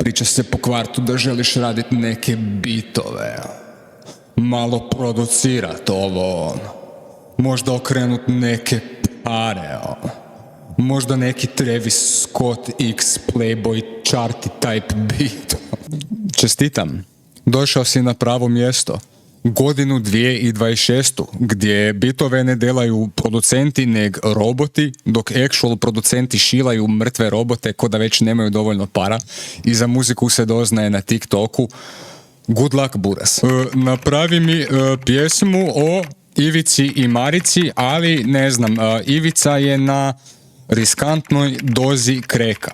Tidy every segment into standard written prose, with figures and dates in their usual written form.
Priča se po kvartu da želiš raditi neke bitove, malo producirati ovo, možda okrenut neke pare, možda neki Travis Scott X Playboy Charty type beat. Čestitam, došao si na pravo mjesto. Godinu 2026. gdje bitove ne delaju producenti neg roboti, dok actual producenti šilaju mrtve robote ko da već nemaju dovoljno para i za muziku se doznaje na TikToku. Good luck, Buras. Napravi mi pjesmu o Ivici i Marici, ali ne znam, Ivica je na riskantnoj dozi kreka.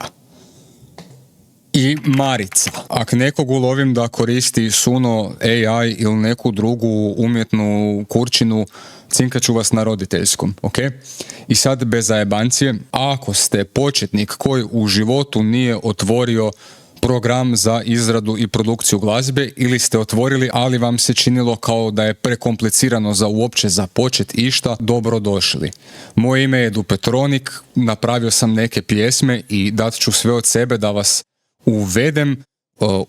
I Marica. Ako nekog ulovim da koristi Suno AI ili neku drugu umjetnu kurčinu, cinkat ću vas na roditeljskom, ok? I sad bez zajebancije, ako ste početnik koji u životu nije otvorio program za izradu i produkciju glazbe ili ste otvorili, ali vam se činilo kao da je prekomplicirano za uopće započet išta, dobrodošli. Moje ime je Dupetronik, napravio sam neke pjesme i dat ću sve od sebe da vas uvedem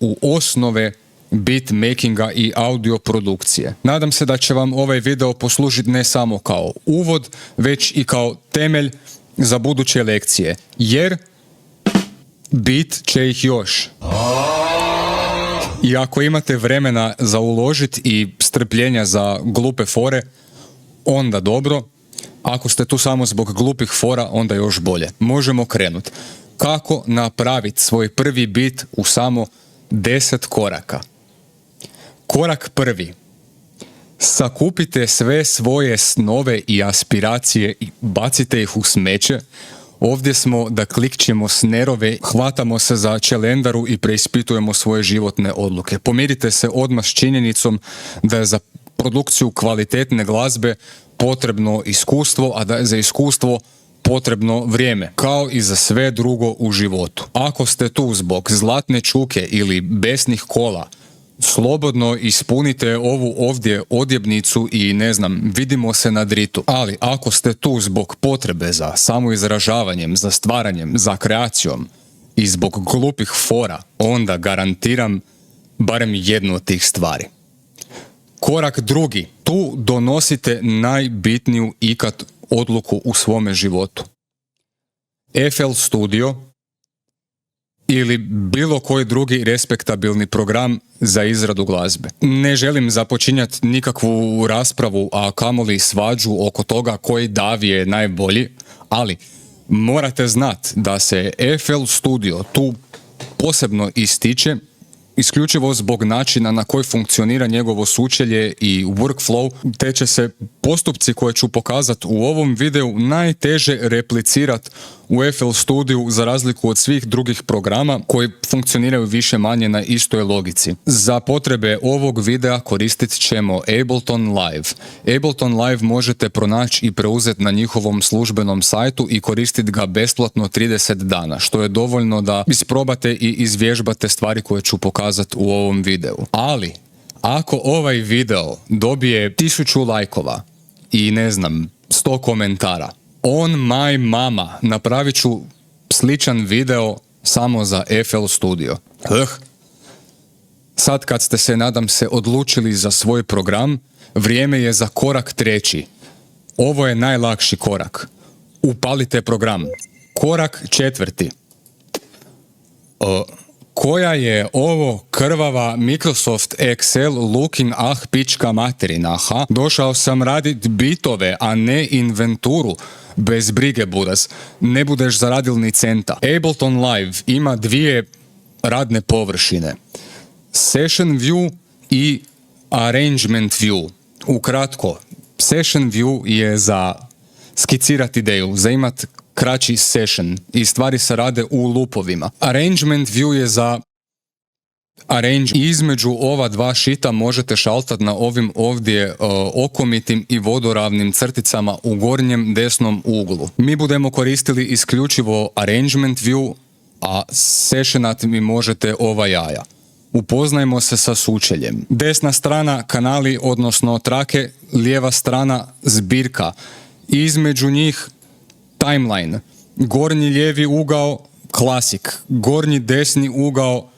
u osnove beatmakinga i audio produkcije. Nadam se da će vam ovaj video poslužiti ne samo kao uvod, već i kao temelj za buduće lekcije, jer beat će ih još. I ako imate vremena za uložiti i strpljenja za glupe fore, onda dobro. Ako ste tu samo zbog glupih fora, onda još bolje. Možemo krenuti. Kako napraviti svoj prvi beat u samo 10 koraka? Korak prvi. Sakupite sve svoje snove i aspiracije i bacite ih u smeće. Ovdje smo da klikćemo snerove, hvatamo se za čelendaru i preispitujemo svoje životne odluke. Pomirite se odmah s činjenicom da je za produkciju kvalitetne glazbe potrebno iskustvo, a da je za iskustvo potrebno vrijeme, kao i za sve drugo u životu. Ako ste tu zbog zlatne čuke ili besnih kola, slobodno ispunite ovu ovdje odjebnicu i ne znam, vidimo se na dritu. Ali ako ste tu zbog potrebe za samoizražavanjem, za stvaranjem, za kreacijom i zbog glupih fora, onda garantiram barem jednu od tih stvari. Korak drugi. Tu donosite najbitniju ikad odluku u svome životu. FL Studio ili bilo koji drugi respektabilni program za izradu glazbe. Ne želim započinjati nikakvu raspravu, a kamoli svađu oko toga koji DAV je najbolji, ali morate znati da se FL Studio tu posebno ističe isključivo zbog načina na koji funkcionira njegovo sučelje i workflow, te će se postupci koje ću pokazati u ovom videu najteže replicirati u FL Studiju za razliku od svih drugih programa koji funkcioniraju više manje na istoj logici. Za potrebe ovog videa koristit ćemo Ableton Live. Ableton Live možete pronaći i preuzeti na njihovom službenom sajtu i koristiti ga besplatno 30 dana, što je dovoljno da isprobate i izvježbate stvari koje ću pokazati u ovom videu. Ali, ako ovaj video dobije 1000 lajkova i ne znam, 100 komentara, on my mama, napravit ću sličan video samo za FL Studio. Sad kad ste se, nadam se, odlučili za svoj program, vrijeme je za korak treći. Ovo je najlakši korak. Upalite program. Korak četvrti. Koja je ovo krvava Microsoft Excel looking pička materina, ha? Došao sam radit bitove, a ne inventuru. Bez brige, Buras. Ne budeš zaradil ni centa. Ableton Live ima dvije radne površine. Session View i Arrangement View. Ukratko, Session View je za skicirati ideju, za imat kraći session i stvari se rade u loopovima. Arrangement View je za arrange. Između ova dva šita možete šaltati na ovim ovdje okomitim i vodoravnim crticama u gornjem desnom uglu. Mi budemo koristili isključivo Arrangement View, a sessionat mi možete ova jaja. Upoznajmo se sa sučeljem. Desna strana kanali, odnosno trake, lijeva strana zbirka. Između njih timeline. Gornji lijevi ugao klasik. Gornji desni ugao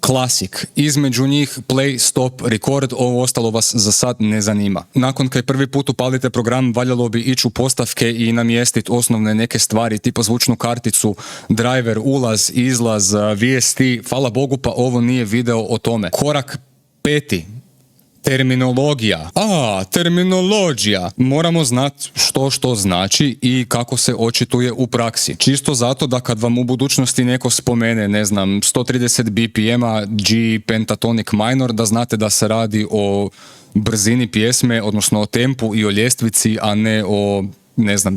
klasik. Između njih play, stop, record, ovo ostalo vas za sad ne zanima. Nakon kad prvi put upalite program, valjalo bi ići u postavke i namjestiti osnovne neke stvari, tipa zvučnu karticu, driver, ulaz, izlaz, VST. Hvala Bogu, pa ovo nije video o tome. Korak 5. Terminologija. Terminologija. Moramo znati što znači i kako se očituje u praksi. Čisto zato da kad vam u budućnosti neko spomene, 130 BPM-a G pentatonic minor, da znate da se radi o brzini pjesme, odnosno o tempu i o ljestvici, a ne o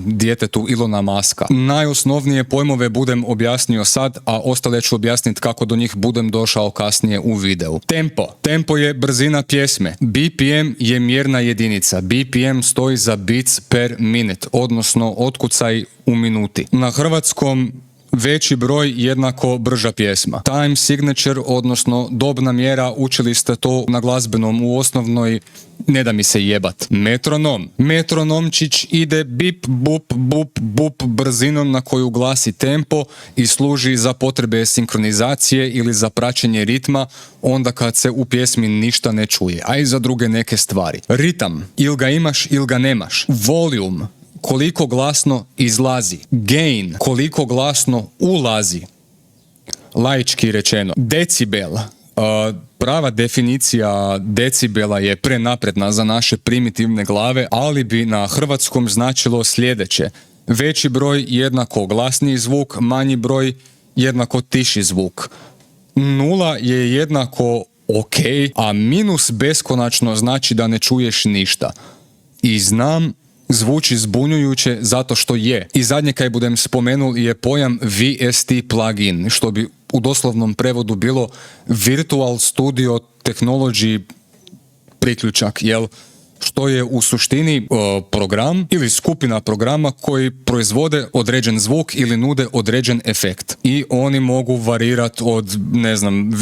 djetetu Ilona Maska. Najosnovnije pojmove budem objasnio sad, a ostale ću objasniti kako do njih budem došao kasnije u videu. Tempo. Tempo je brzina pjesme. BPM je mjerna jedinica. BPM stoji za beats per minute, odnosno otkucaj u minuti. Na hrvatskom veći broj jednako brža pjesma. Time signature, odnosno dobna mjera, učili ste to na glazbenom u osnovnoj, ne da mi se jebat. Metronom. Metronomčić ide bip, bup, bup, bup brzinom na koju glasi tempo i služi za potrebe sinkronizacije ili za praćenje ritma onda kad se u pjesmi ništa ne čuje, a i za druge neke stvari. Ritam. Il ga imaš, il ga nemaš. Volume. Koliko glasno izlazi. Gain, koliko glasno ulazi. Laički rečeno. Decibel. Prava definicija decibela je prenapredna za naše primitivne glave, ali bi na hrvatskom značilo sljedeće. Veći broj jednako glasniji zvuk, manji broj jednako tiši zvuk. 0 je jednako ok, a minus beskonačno znači da ne čuješ ništa. I znam, zvuči zbunjujuće zato što je. I zadnje kaj budem spomenul je pojam VST plugin, što bi u doslovnom prevodu bilo Virtual Studio Technology priključak, što je u suštini program ili skupina programa koji proizvode određen zvuk ili nude određen efekt. I oni mogu varirati od,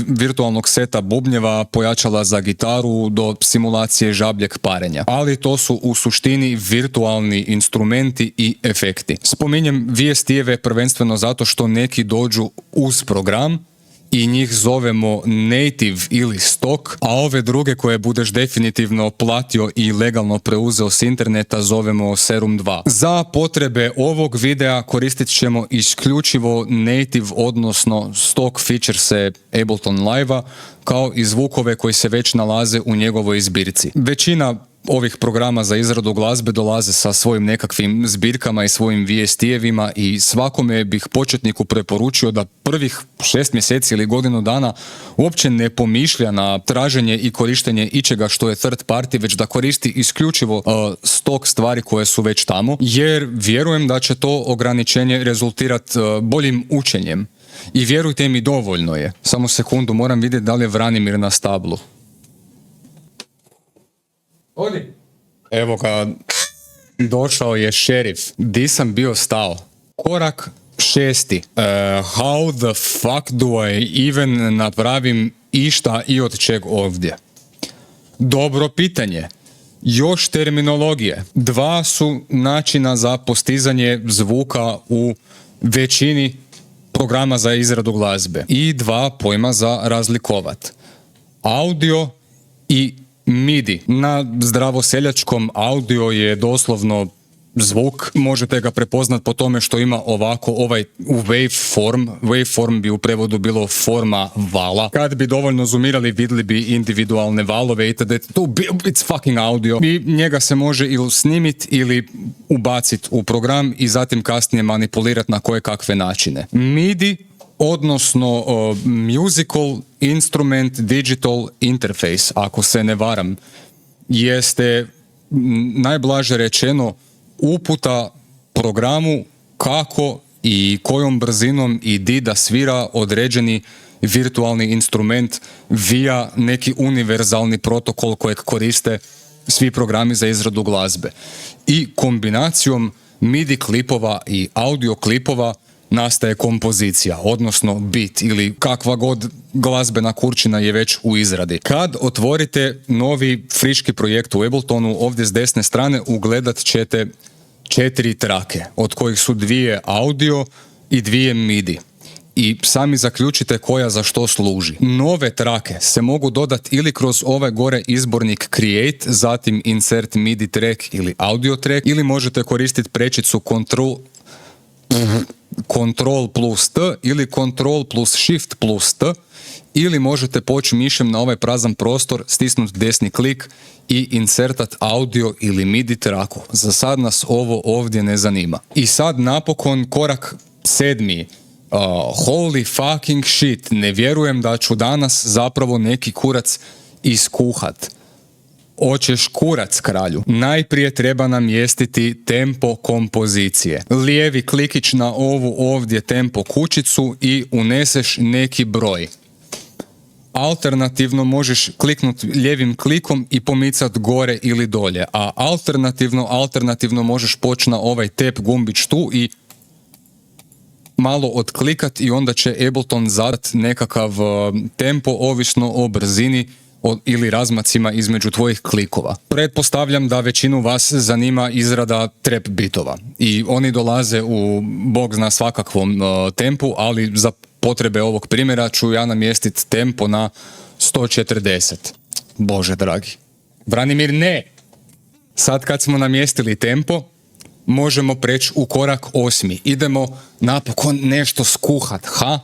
virtualnog seta bubnjeva, pojačala za gitaru do simulacije žabljeg parenja. Ali to su u suštini virtualni instrumenti i efekti. Spominjem VST-eve prvenstveno zato što neki dođu uz program i njih zovemo native ili stock, a ove druge koje budeš definitivno platio i legalno preuzeo s interneta zovemo Serum 2. Za potrebe ovog videa koristit ćemo isključivo native, odnosno stock featurese Ableton Live-a, kao i zvukove koji se već nalaze u njegovoj zbirci. Većina ovih programa za izradu glazbe dolaze sa svojim nekakvim zbirkama i svojim VST-evima i svakome bih početniku preporučio da prvih 6 mjeseci ili godinu dana uopće ne pomišlja na traženje i korištenje ičega što je third party, već da koristi isključivo stok stvari koje su već tamo, jer vjerujem da će to ograničenje rezultirati boljim učenjem. I vjerujte mi, dovoljno je. Samo sekundu, moram vidjeti da li je Vranimir na stablu. Odi. Evo ga, došao je šerif. Di sam bio stao? Korak 6. How the fuck do I even napravim išta i od čeg ovdje? Dobro pitanje. Još terminologije. 2 su načina za postizanje zvuka u većini programa za izradu glazbe. I 2 pojma za razlikovat. Audio i MIDI. Na zdravoseljačkom audio je doslovno zvuk. Možete ga prepoznat po tome što ima ovako u waveform. Waveform bi u prevodu bilo forma vala. Kad bi dovoljno zoomirali, vidjeli bi individualne valove itd. It's fucking audio. I njega se može ili snimit ili ubacit u program i zatim kasnije manipulirati na koje kakve načine. MIDI, odnosno Musical Instrument Digital Interface, ako se ne varam, jeste najblaže rečeno uputa programu kako i kojom brzinom i di da svira određeni virtualni instrument via neki univerzalni protokol kojeg koriste svi programi za izradu glazbe. I kombinacijom MIDI klipova i audio klipova nastaje kompozicija, odnosno beat ili kakva god glazbena kurčina je već u izradi. Kad otvorite novi friški projekt u Abletonu, ovdje s desne strane ugledat ćete 4 trake, od kojih su 2 audio i 2 MIDI. i sami zaključite koja za što služi. Nove trake se mogu dodati ili kroz ovaj gore izbornik Create, zatim Insert MIDI track ili Audio track, ili možete koristiti prečicu Ctrl plus T ili Ctrl plus Shift plus T, ili možete poći mišem na ovaj prazan prostor, stisnuti desni klik i insertat audio ili MIDI traku. Za sad nas ovo ovdje ne zanima. I sad napokon korak 7. Holy fucking shit, ne vjerujem da ću danas zapravo neki kurac iskuhat. Hoćeš kurac, kralju. Najprije treba namjestiti tempo kompozicije. Lijevi klikić na ovu ovdje tempo kućicu i uneseš neki broj. Alternativno možeš kliknuti lijevim klikom i pomicati gore ili dolje, a alternativno možeš poći na ovaj tap gumbić tu i malo odklikat i onda će Ableton zadat nekakav tempo ovisno o brzini ili razmacima između tvojih klikova. Pretpostavljam da većinu vas zanima izrada trap bitova i oni dolaze u bog zna svakakvom tempu, ali za potrebe ovog primjera ću ja namjestiti tempo na 140. Bože dragi. Branimir, ne! Sad kad smo namjestili tempo, možemo preći u korak 8. Idemo napokon nešto skuhat, ha?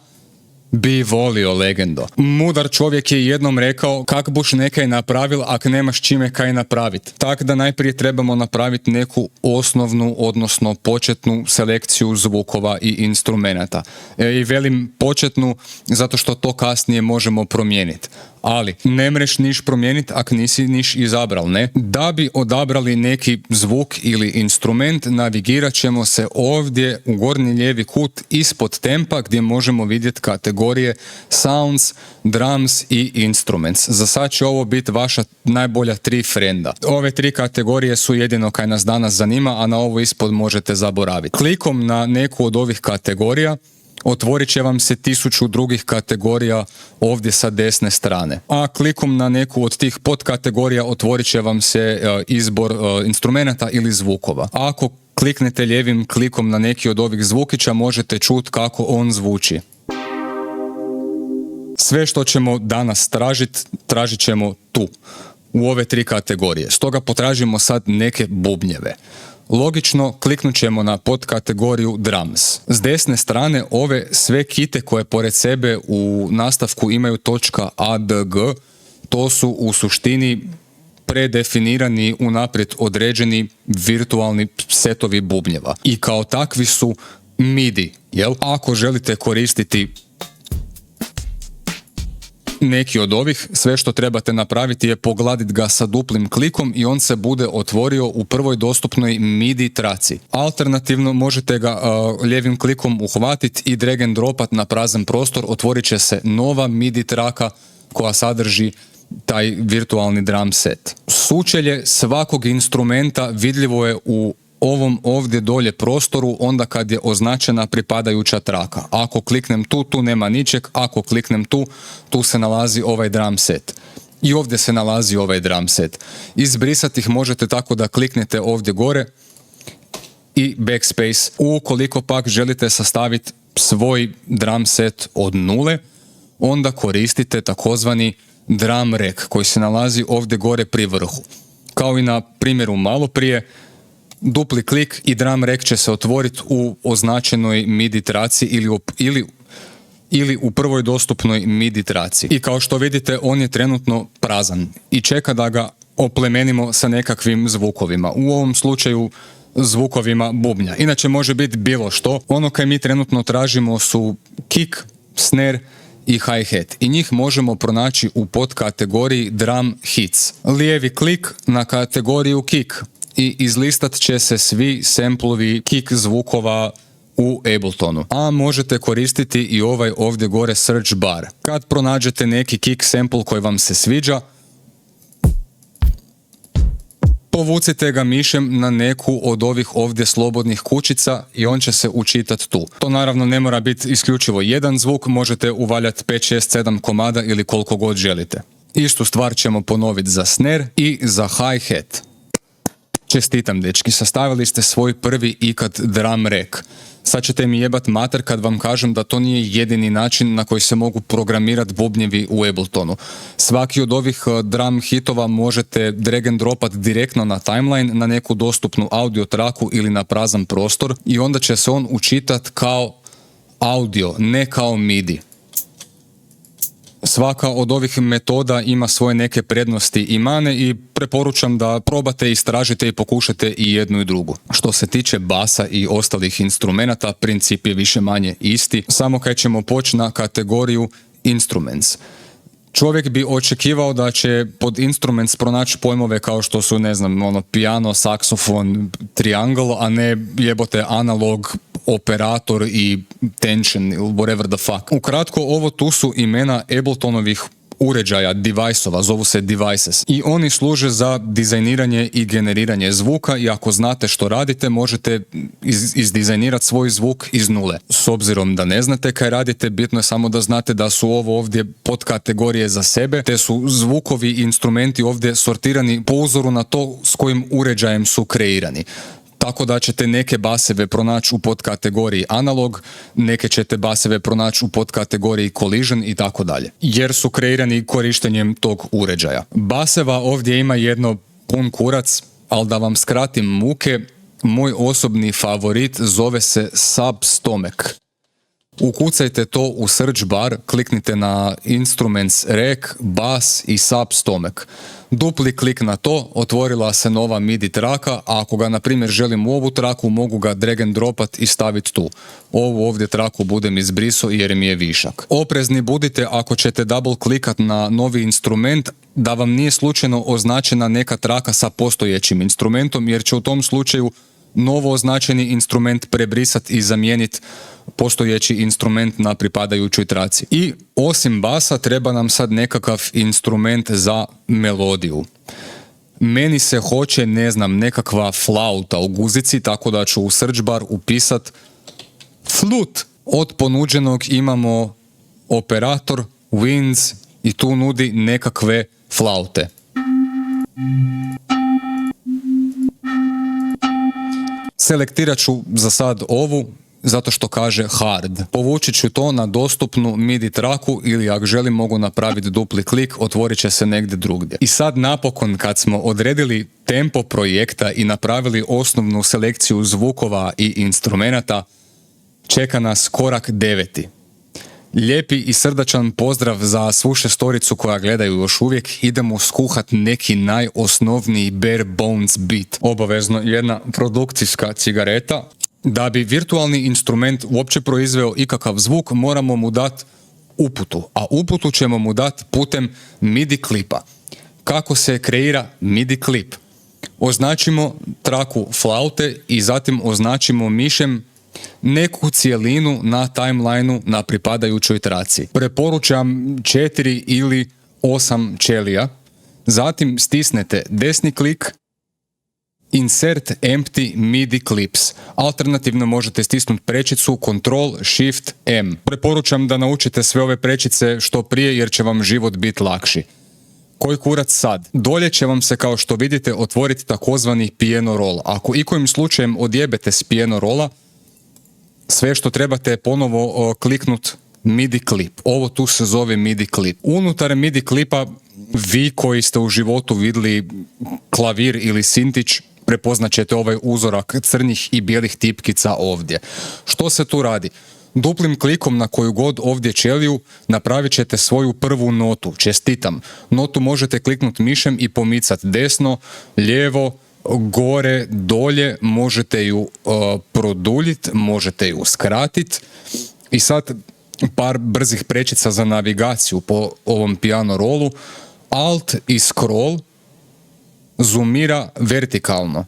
Bi volio, legendo. Mudar čovjek je jednom rekao, kak buš nekaj napravil, ak nemaš čime kaj napraviti. Tak da najprije trebamo napraviti neku osnovnu, odnosno početnu selekciju zvukova i instrumenata. I velim početnu, zato što to kasnije možemo promijeniti. Ali ne mreš niš promijeniti ak nisi niš izabral, ne? Da bi odabrali neki zvuk ili instrument, navigirat ćemo se ovdje u gornji lijevi kut ispod tempa gdje možemo vidjeti kategorije Sounds, Drums i Instruments. Za sad će ovo biti vaša najbolja 3 frenda. Ove 3 kategorije su jedino kaj nas danas zanima, a na ovo ispod možete zaboraviti. Klikom na neku od ovih kategorija otvorit će vam se 1000 drugih kategorija ovdje sa desne strane. A klikom na neku od tih podkategorija otvorit će vam se izbor instrumenata ili zvukova. Ako kliknete lijevim klikom na neki od ovih zvukića, možete čuti kako on zvuči. Sve što ćemo danas tražit ćemo tu, u ove 3 kategorije. Stoga potražimo sad neke bubnjeve. Logično, kliknut ćemo na podkategoriju Drums. S desne strane ove sve kite koje pored sebe u nastavku imaju .adg, to su u suštini predefinirani, unaprijed određeni virtualni setovi bubnjeva. I kao takvi su MIDI, jel? Ako želite koristiti neki od ovih, sve što trebate napraviti je pogladiti ga sa duplim klikom i on se bude otvorio u prvoj dostupnoj MIDI traci. Alternativno možete ga lijevim klikom uhvatiti i drag and dropat na prazan prostor, otvorit će se nova MIDI traka koja sadrži taj virtualni drum set. Sučelje svakog instrumenta vidljivo je u ovom ovdje dolje prostoru onda kad je označena pripadajuća traka. Ako kliknem tu nema ničeg, ako kliknem tu se nalazi ovaj drum set. I ovdje se nalazi ovaj drum set. Izbrisati ih možete tako da kliknete ovdje gore i backspace. Ukoliko pak želite sastaviti svoj drum set od nule, onda koristite takozvani drum rack koji se nalazi ovdje gore pri vrhu. Kao i na primjeru malo prije, dupli klik i drum rack će se otvoriti u označenoj MIDI traci ili u prvoj dostupnoj MIDI traci. I kao što vidite, on je trenutno prazan i čeka da ga oplemenimo sa nekakvim zvukovima. U ovom slučaju zvukovima bubnja. Inače može biti bilo što. Ono kaj mi trenutno tražimo su kick, snare i hi-hat. I njih možemo pronaći u podkategoriji Drum Hits. Lijevi klik na kategoriju kick i izlistat će se svi samplovi kick zvukova u Abletonu. A možete koristiti i ovaj ovdje gore search bar. Kad pronađete neki kick sample koji vam se sviđa, povucite ga mišem na neku od ovih ovdje slobodnih kućica i on će se učitati tu. To naravno ne mora biti isključivo jedan zvuk, možete uvaljati 5, 6, 7 komada ili koliko god želite. Istu stvar ćemo ponoviti za snare i za hi-hat. Čestitam, dečki, sastavili ste svoj prvi ikad drum rack. Sad ćete mi jebat mater kad vam kažem da to nije jedini način na koji se mogu programirati bubnjevi u Abletonu. Svaki od ovih drum hitova možete drag and dropat direktno na timeline, na neku dostupnu audio traku ili na prazan prostor i onda će se on učitat kao audio, ne kao MIDI. Svaka od ovih metoda ima svoje neke prednosti i mane i preporučam da probate, istražite i pokušate i jednu i drugu. Što se tiče basa i ostalih instrumenata, princip je više manje isti, samo kad ćemo poći na kategoriju instruments. Čovjek bi očekivao da će pod instruments pronaći pojmove kao što su, ne znam, piano, saksofon, triangle, a ne jebote analog, operator i tension ili whatever the fuck. Ukratko, ovo tu su imena Abletonovih uređaja, device-ova, zovu se devices. I oni služe za dizajniranje i generiranje zvuka i ako znate što radite, možete izdizajnirati svoj zvuk iz nule. S obzirom da ne znate kaj radite, bitno je samo da znate da su ovo ovdje podkategorije za sebe, te su zvukovi i instrumenti ovdje sortirani po uzoru na to s kojim uređajem su kreirani. Tako da ćete neke baseve pronaći u podkategoriji analog, neke ćete baseve pronaći u podkategoriji collision i tako dalje. Jer su kreirani korištenjem tog uređaja. Baseva ovdje ima jedno pun kurac, ali da vam skratim muke, moj osobni favorit zove se Substomach. Ukucajte to u search bar, kliknite na Instruments Rec, Bass i Substomach. Dupli klik na to, otvorila se nova MIDI traka, a ako ga na primjer želim u ovu traku, mogu ga drag and dropat i staviti tu. Ovu ovdje traku budem izbrisao jer mi je višak. Oprezni budite ako ćete double klikat na novi instrument, da vam nije slučajno označena neka traka sa postojećim instrumentom, jer će u tom slučaju novo označeni instrument prebrisati i zamijeniti postojeći instrument na pripadajućoj traci. I osim basa treba nam sad nekakav instrument za melodiju. Meni se hoće, ne znam, nekakva flauta u guzici, tako da ću u search bar upisat flut. Od ponuđenog imamo operator, winds i tu nudi nekakve flaute. Selektirat ću za sad ovu, zato što kaže hard. Povući ću to na dostupnu MIDI traku ili ako želim mogu napraviti dupli klik, otvorit će se negdje drugdje. I sad napokon kad smo odredili tempo projekta i napravili osnovnu selekciju zvukova i instrumenata, čeka nas korak 9. Lijepi i srdačan pozdrav za svu šestoricu koja gledaju još uvijek. Idemo skuhat neki najosnovniji bare bones beat. Obavezno jedna produkcijska cigareta. Da bi virtualni instrument uopće proizveo ikakav zvuk, moramo mu dati uputu. A uputu ćemo mu dati putem MIDI klipa. Kako se kreira MIDI klip? Označimo traku flaute i zatim označimo mišem neku cijelinu na timelineu na pripadajućoj traci. Preporučam 4 ili 8 ćelija. Zatim stisnete desni klik, Insert Empty MIDI Clips. Alternativno možete stisnuti prečicu Ctrl Shift M. Preporučam da naučite sve ove prečice što prije jer će vam život biti lakši. Koji kurac sad? Dolje će vam se, kao što vidite, otvoriti takozvani piano roll. Ako ikojim slučajem odjebete s piano rolla, sve što trebate je ponovo kliknut MIDI klip. Ovo tu se zove MIDI klip. Unutar MIDI klipa, vi koji ste u životu vidjeli klavir ili sintić, prepoznat ćete ovaj uzorak crnih i bijelih tipkica ovdje. Što se tu radi? Duplim klikom na koju god ovdje ćeliju napravit ćete svoju prvu notu. Čestitam. Notu možete kliknuti mišem i pomicati desno, lijevo, gore, dolje, možete ju produljiti, možete ju skratiti. I sad par brzih prečica za navigaciju po ovom piano rolu. Alt i scroll zoomira vertikalno.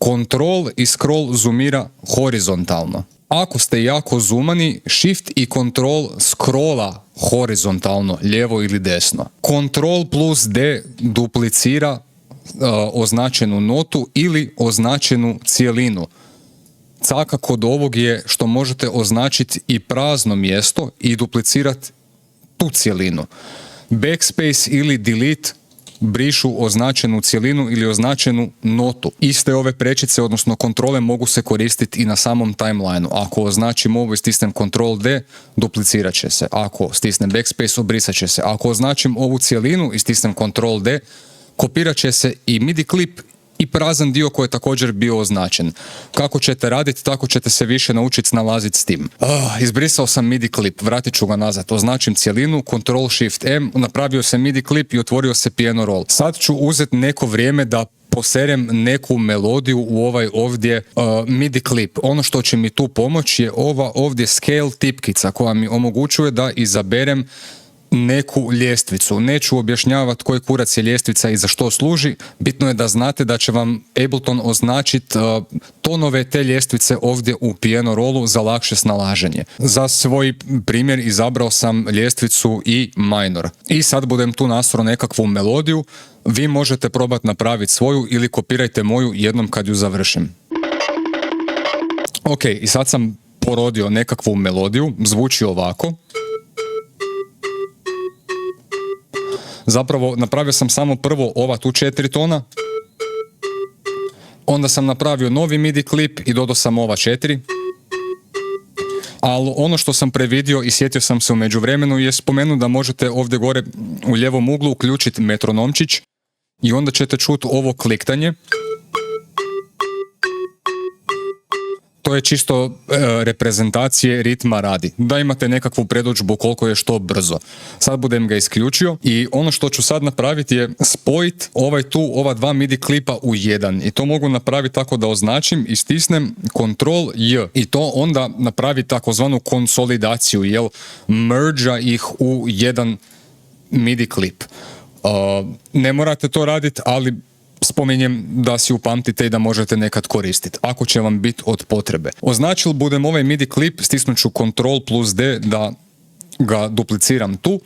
Control i scroll zoomira horizontalno. Ako ste jako zoomani, Shift i Control scrolla horizontalno, lijevo ili desno. Control plus D duplicira označenu notu ili označenu cijelinu. Caka kod ovog je što možete označiti i prazno mjesto i duplicirati tu cijelinu. Backspace ili delete brišu označenu cjelinu ili označenu notu. Iste ove prečice, odnosno kontrole, mogu se koristiti i na samom timelineu. Ako označim ovo i stisnem Ctrl D, duplicirat će se. Ako stisnem Backspace, obrisat će se. Ako označim ovu cjelinu i stisnem Ctrl D, kopirat će se i MIDI klip i prazan dio koji je također bio označen. Kako ćete raditi, tako ćete se više naučiti snalaziti s tim. Izbrisao sam MIDI klip, vratit ću ga nazad. Označim cjelinu, Ctrl Shift M, napravio se MIDI klip i otvorio se piano roll. Sad ću uzeti neko vrijeme da poserem neku melodiju u ovaj ovdje MIDI klip. Ono što će mi tu pomoći je ova ovdje scale tipkica koja mi omogućuje da izaberem neku ljestvicu. Neću objašnjavati koji kurac je ljestvica i za što služi. Bitno je da znate da će vam Ableton označiti tonove te ljestvice ovdje u piano rollu za lakše snalaženje. Za svoj primjer izabrao sam ljestvicu E minor. I sad budem tu nasro nekakvu melodiju. Vi možete probati napraviti svoju ili kopirajte moju jednom kad ju završim. Ok, i sad sam porodio nekakvu melodiju. Zvuči ovako. Zapravo napravio sam samo prvo ova tu 4 tona, onda sam napravio novi MIDI klip i dodao sam ova 4. Ali ono što sam previdio i sjetio sam se u međuvremenu je spomenuo da možete ovdje gore u lijevom uglu uključiti metronomčić i onda ćete čuti ovo kliktanje. To je čisto reprezentacije ritma radi. Da imate nekakvu predodžbu koliko je što brzo. Sad budem ga isključio i ono što ću sad napraviti je spojiti ova dva MIDI klipa u jedan. I to mogu napraviti tako da označim i stisnem Ctrl J. I to onda napravi takozvanu konsolidaciju, jel? Merge ih u jedan MIDI klip. Ne morate to raditi, ali spominjem da si upamtite i da možete nekad koristiti, ako će vam biti od potrebe. Označil budem ovaj MIDI klip, stisnut ću Ctrl plus D da ga dupliciram tu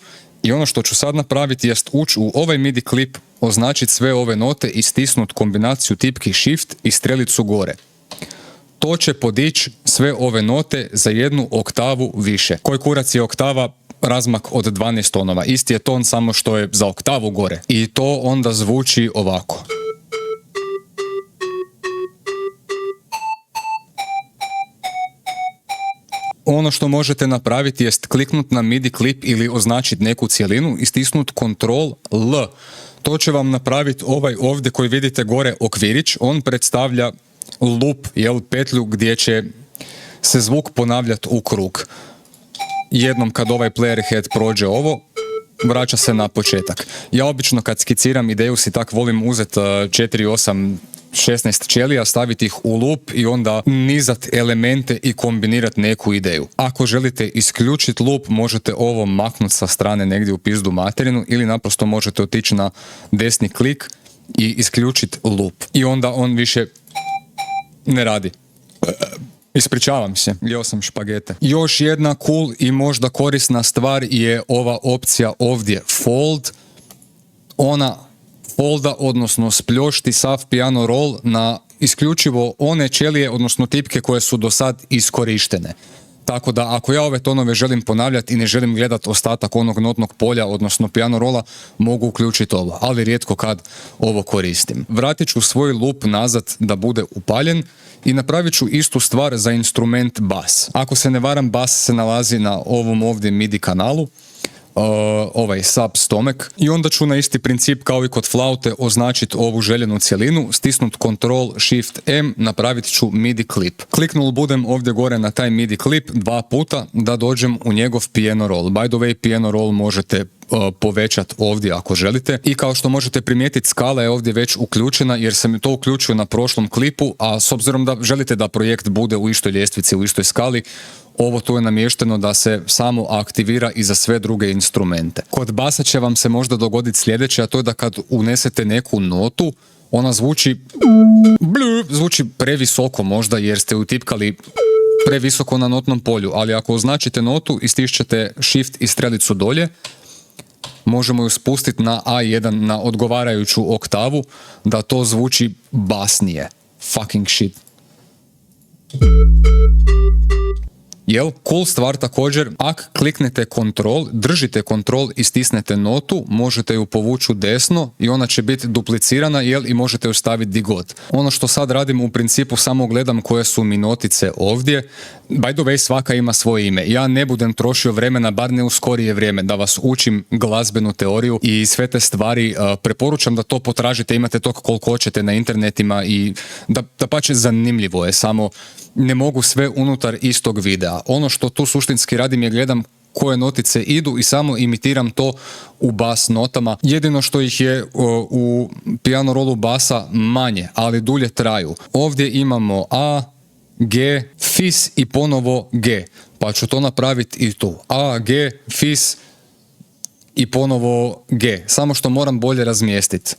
i ono što ću sad napraviti jest ući u ovaj MIDI klip, označiti sve ove note i stisnut kombinaciju tipki Shift i strelicu gore. To će podići sve ove note za jednu oktavu više. Koji kurac je oktava? Razmak od 12 tonova. Isti je ton, samo što je za oktavu gore. I to onda zvuči ovako. Ono što možete napraviti jest kliknut na MIDI klip ili označiti neku cjelinu i stisnut Ctrl L. To će vam napraviti ovaj ovdje koji vidite gore okvirić. On predstavlja loop, petlju gdje će se zvuk ponavljati u krug. Jednom kad ovaj player head prođe ovo, vraća se na početak. Ja obično kad skiciram ideju si tak volim uzeti 4, 8, 16 ćelija, staviti ih u loop i onda nizat elemente i kombinirati neku ideju. Ako želite isključiti loop, možete ovo maknuti sa strane negdje u pizdu materinu ili naprosto možete otići na desni klik i isključiti loop. I onda on više ne radi. Ispričavam se, jeo sam špagete. Još jedna cool i možda korisna stvar je ova opcija ovdje, Fold. Ona folda, odnosno spljošti sav piano roll na isključivo one ćelije, odnosno tipke koje su do sad iskorištene. Tako da ako ja ove tonove želim ponavljati i ne želim gledati ostatak onog notnog polja, odnosno piano rola, mogu uključiti ovo, ali rijetko kad ovo koristim. Vratit ću svoj loop nazad da bude upaljen i napravit ću istu stvar za instrument bas. Ako se ne varam, bas se nalazi na ovom ovdje MIDI kanalu, ovaj sub stomek, i onda ću na isti princip kao i kod flaute označiti ovu željenu cjelinu, stisnut Ctrl Shift M, napravit ću MIDI klip. Kliknul budem ovdje gore na taj MIDI klip 2 puta da dođem u njegov piano roll. By the way, piano roll možete povećati ovdje ako želite i kao što možete primijetiti, skala je ovdje već uključena jer sam to uključio na prošlom klipu, a s obzirom da želite da projekt bude u istoj ljestvici, u istoj skali, ovo tu je namješteno da se samo aktivira i za sve druge instrumente. Kod basa će vam se možda dogoditi sljedeće, a to je da kad unesete neku notu, ona zvuči previsoko možda jer ste utipkali previsoko na notnom polju, ali ako označite notu i stišćete Shift i strelicu dolje, možemo ju spustiti na A1, na odgovarajuću oktavu, da to zvuči basnije. Fucking shit. Jel? Cool stvar također, ako kliknete kontrol, držite kontrol i stisnete notu, možete ju povući u desno i ona će biti duplicirana, jel? I možete ju staviti di god. Ono što sad radim u principu samo gledam koje su mi notice ovdje. By the way, svaka ima svoje ime. Ja ne budem trošio vremena, bar ne u skorije vrijeme, da vas učim glazbenu teoriju i sve te stvari. Preporučam da to potražite, imate to koliko hoćete na internetima i da pače zanimljivo je, samo ne mogu sve unutar istog videa. Ono što tu suštinski radim je gledam koje notice idu i samo imitiram to u bas notama. Jedino što ih je u piano rolu basa manje, ali dulje traju. Ovdje imamo A, G, fis i ponovo G. Pa ću to napraviti i tu. A, G, fis i ponovo G. Samo što moram bolje razmjestiti.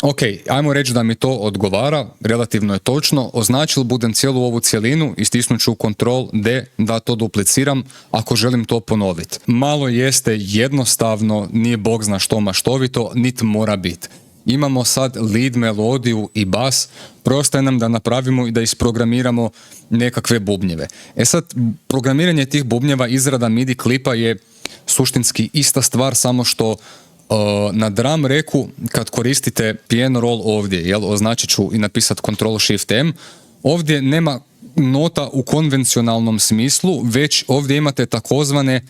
Ok, ajmo reći da mi to odgovara, relativno je točno. Označil budem cijelu ovu cjelinu i stisnut ću Ctrl D da to dupliciram ako želim to ponoviti. Malo jeste jednostavno, nije bog zna što maštovito, niti mora biti. Imamo sad lead melodiju i bas, preostaje nam da napravimo i da isprogramiramo nekakve bubnjeve. E sad, programiranje tih bubnjeva, izrada MIDI klipa je suštinski ista stvar, samo što na drum reku kad koristite piano roll ovdje, jel, označit ću i napisati Ctrl-Shift-M, ovdje nema nota u konvencionalnom smislu, već ovdje imate takozvane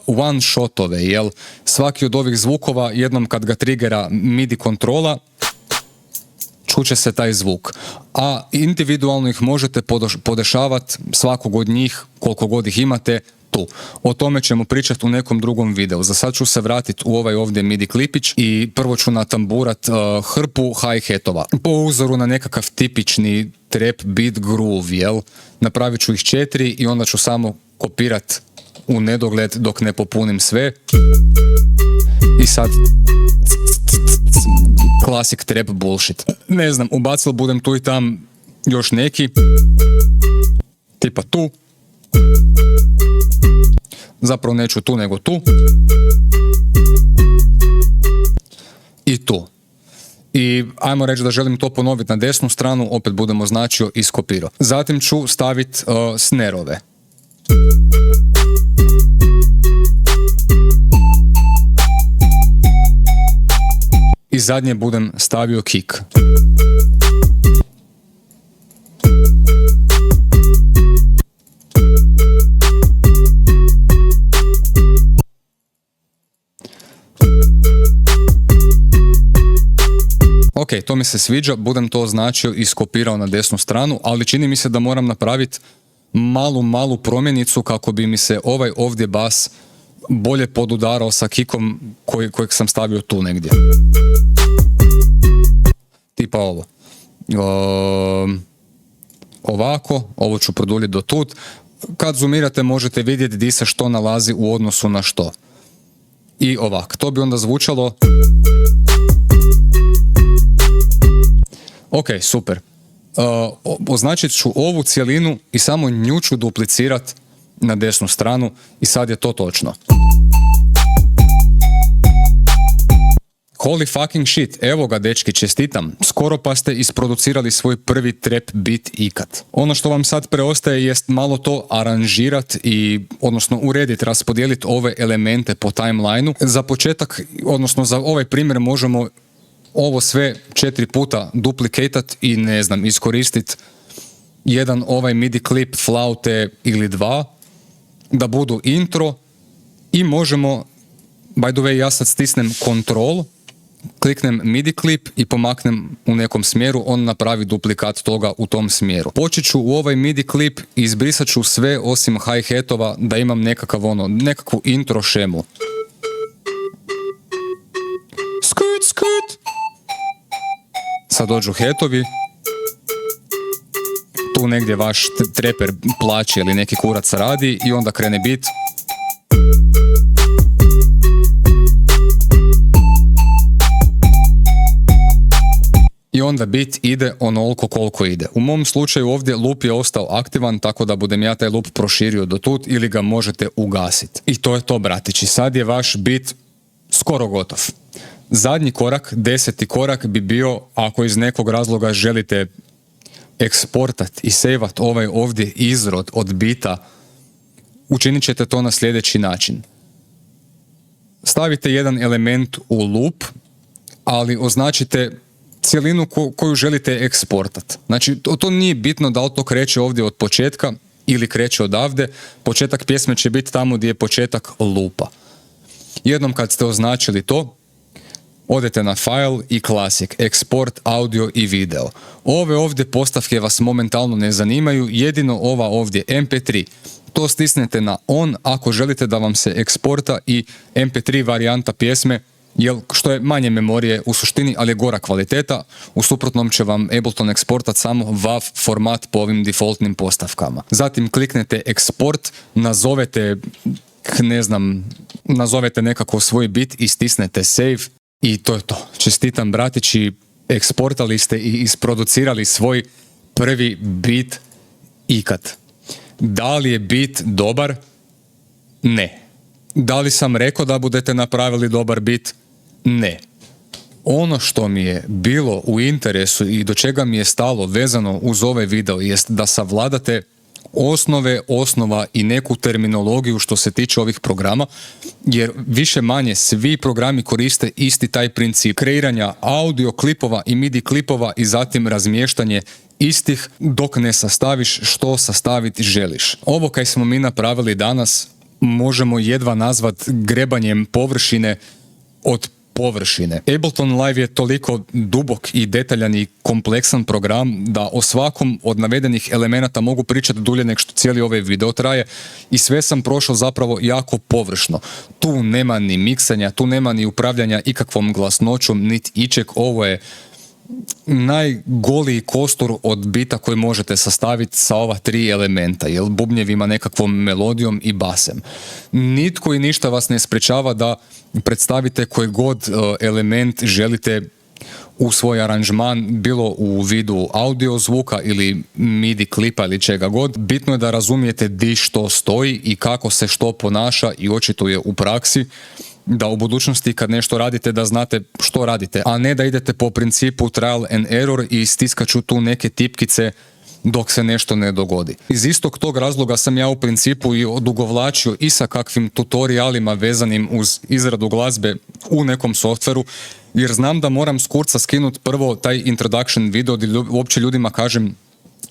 one shotove, jel, svaki od ovih zvukova jednom kad ga triggera MIDI kontrola čuće se taj zvuk, a individualno ih možete podešavati svakog od njih koliko god ih imate tu. O tome ćemo pričati u nekom drugom videu. Za sad ću se vratiti u ovaj ovdje MIDI klipić i prvo ću natamburat hrpu hi-hatova. Po uzoru na nekakav tipični trap beat groove, jel? Napravit ću ih 4 i onda ću samo kopirat u nedogled dok ne popunim sve. I sad klasik trap bullshit. Ne znam, ubacil budem tu i tam još neki. Tipa tu. Zapravo neću tu nego tu. I tu. I ajmo reći da želim to ponoviti na desnu stranu, opet budem označio i skopirao. Zatim ću staviti snerove. I zadnje budem stavio kick. Ok, to mi se sviđa, budem to označio i skopirao na desnu stranu, ali čini mi se da moram napraviti malu promjenicu kako bi mi se ovaj ovdje bas bolje podudarao sa kikom kojeg sam stavio tu negdje. Tipa ovo. Ovako, ovo ću produljiti do tut. Kad zoomirate možete vidjeti di se što nalazi u odnosu na što. I ovako, to bi onda zvučalo... Ok, super. Označit ću ovu cjelinu i samo nju ću duplicirat na desnu stranu i sad je to točno. Holy fucking shit, evo ga dečki, čestitam. Skoro pa ste isproducirali svoj prvi trap beat ikad. Ono što vam sad preostaje jest malo to aranžirat i, odnosno urediti, raspodijeliti ove elemente po timelineu. Za početak, odnosno za ovaj primjer možemo ovo sve 4 puta duplikatat i ne znam, iskoristit jedan ovaj MIDI klip flaute ili 2 da budu intro i možemo, by the way, ja sad stisnem Ctrl, kliknem MIDI klip i pomaknem u nekom smjeru, on napravi duplikat toga u tom smjeru. Počet ću u ovaj MIDI klip i izbrisat ću sve osim hi-hatova da imam nekakvu intro šemu. Skut, skut. Sad dođu hetovi, tu negdje vaš treper plaće ili neki kurac radi i onda krene beat. I onda beat ide onoliko koliko ide. U mom slučaju ovdje loop je ostao aktivan, tako da budem ja taj loop proširio do tut ili ga možete ugasiti. I to je to, bratići. Sad je vaš beat skoro gotov. Zadnji korak, 10. korak bi bio, ako iz nekog razloga želite eksportat i sejvat ovaj ovdje izrod od bita, učinit ćete to na sljedeći način. Stavite jedan element u loop, ali označite cjelinu koju želite eksportat. Znači, to nije bitno da li to kreće ovdje od početka ili kreće odavde. Početak pjesme će biti tamo gdje je početak loopa. Jednom kad ste označili to, odete na file i classic, export, audio i video. Ove ovdje postavke vas momentalno ne zanimaju, jedino ova ovdje mp3. To stisnete na on ako želite da vam se eksporta i mp3 varijanta pjesme, što je manje memorije u suštini, ali je gora kvaliteta. U suprotnom će vam Ableton eksportat samo WAV format po ovim defaultnim postavkama. Zatim kliknete export, nazovete nekako svoj bit i stisnete save i to je to. Čestitam bratići, eksportali ste i isproducirali svoj prvi bit ikad. Da li je bit dobar? Ne. Da li sam rekao da budete napravili dobar bit? Ne. Ono što mi je bilo u interesu i do čega mi je stalo vezano uz ovaj video jest da savladate osnova i neku terminologiju što se tiče ovih programa, jer više manje svi programi koriste isti taj princip kreiranja audio klipova i MIDI klipova i zatim razmještanje istih dok ne sastaviš što sastaviti želiš. Ovo kaj smo mi napravili danas možemo jedva nazvat grebanjem površine od površine. Ableton Live je toliko dubok i detaljan i kompleksan program da o svakom od navedenih elemenata mogu pričati dulje nek što cijeli ovaj video traje i sve sam prošao zapravo jako površno. Tu nema ni miksanja, tu nema ni upravljanja ikakvom glasnoćom, niti ičeg. Ovo je najgoliji kostur od bita koji možete sastaviti sa ova tri elementa, jel bubnjevima, nekakvom melodijom i basem. Nitko i ništa vas ne sprečava da predstavite koji god element želite u svoj aranžman, bilo u vidu audio zvuka ili MIDI klipa ili čega god. Bitno je da razumijete di što stoji i kako se što ponaša i očituje u praksi, da u budućnosti kad nešto radite da znate što radite, a ne da idete po principu trial and error i stiskaću tu neke tipkice dok se nešto ne dogodi. Iz istog tog razloga sam ja u principu i odugovlačio i sa kakvim tutorijalima vezanim uz izradu glazbe u nekom softveru, jer znam da moram s kurca skinuti prvo taj introduction video gdje uopće ljudima kažem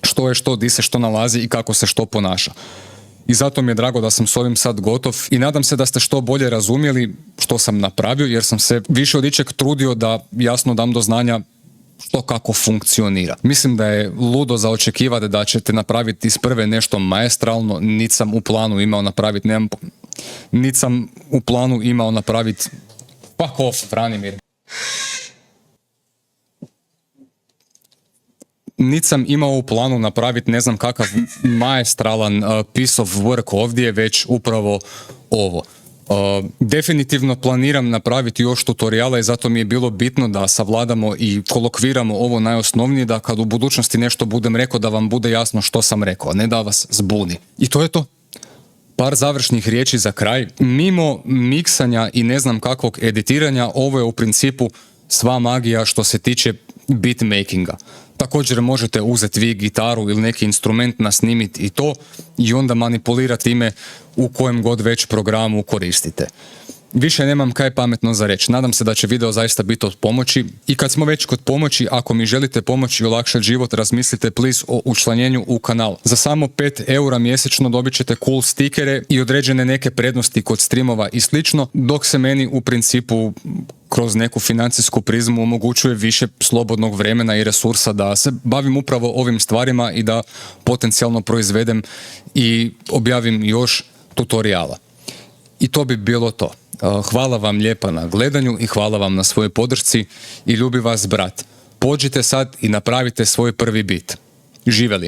što je što, di se što nalazi i kako se što ponaša. I zato mi je drago da sam s ovim sad gotov i nadam se da ste što bolje razumjeli što sam napravio, jer sam se više od ičeg trudio da jasno dam do znanja što kako funkcionira. Mislim da je ludo za očekivati da ćete napraviti iz prve nešto maestralno, niti sam u planu imao napraviti, fuck off, Branimir. Niti sam imao u planu napraviti ne znam kakav maestralan piece of work ovdje, već upravo ovo. Definitivno planiram napraviti još tutoriala i zato mi je bilo bitno da savladamo i kolokviramo ovo najosnovnije, da kad u budućnosti nešto budem rekao da vam bude jasno što sam rekao, a ne da vas zbuni. I to je to. Par završnih riječi za kraj. Mimo miksanja i ne znam kakvog editiranja, ovo je u principu sva magija što se tiče beatmakinga. Također možete uzeti vi gitaru ili neki instrument, nasnimiti i to i onda manipulirati ime u kojem god već programu koristite. Više nemam kaj pametno za reći. Nadam se da će video zaista biti od pomoći. I kad smo već kod pomoći, ako mi želite pomoći i olakšati život, razmislite please o učlanjenju u kanal. Za samo 5 eura mjesečno dobit ćete cool stikere i određene neke prednosti kod streamova i slično, dok se meni u principu kroz neku financijsku prizmu omogućuje više slobodnog vremena i resursa da se bavim upravo ovim stvarima i da potencijalno proizvedem i objavim još tutoriala. I to bi bilo to. Hvala vam lijepa na gledanju i hvala vam na svojoj podršci i ljubi vas brat. Pođite sad i napravite svoj prvi bit. Živjeli!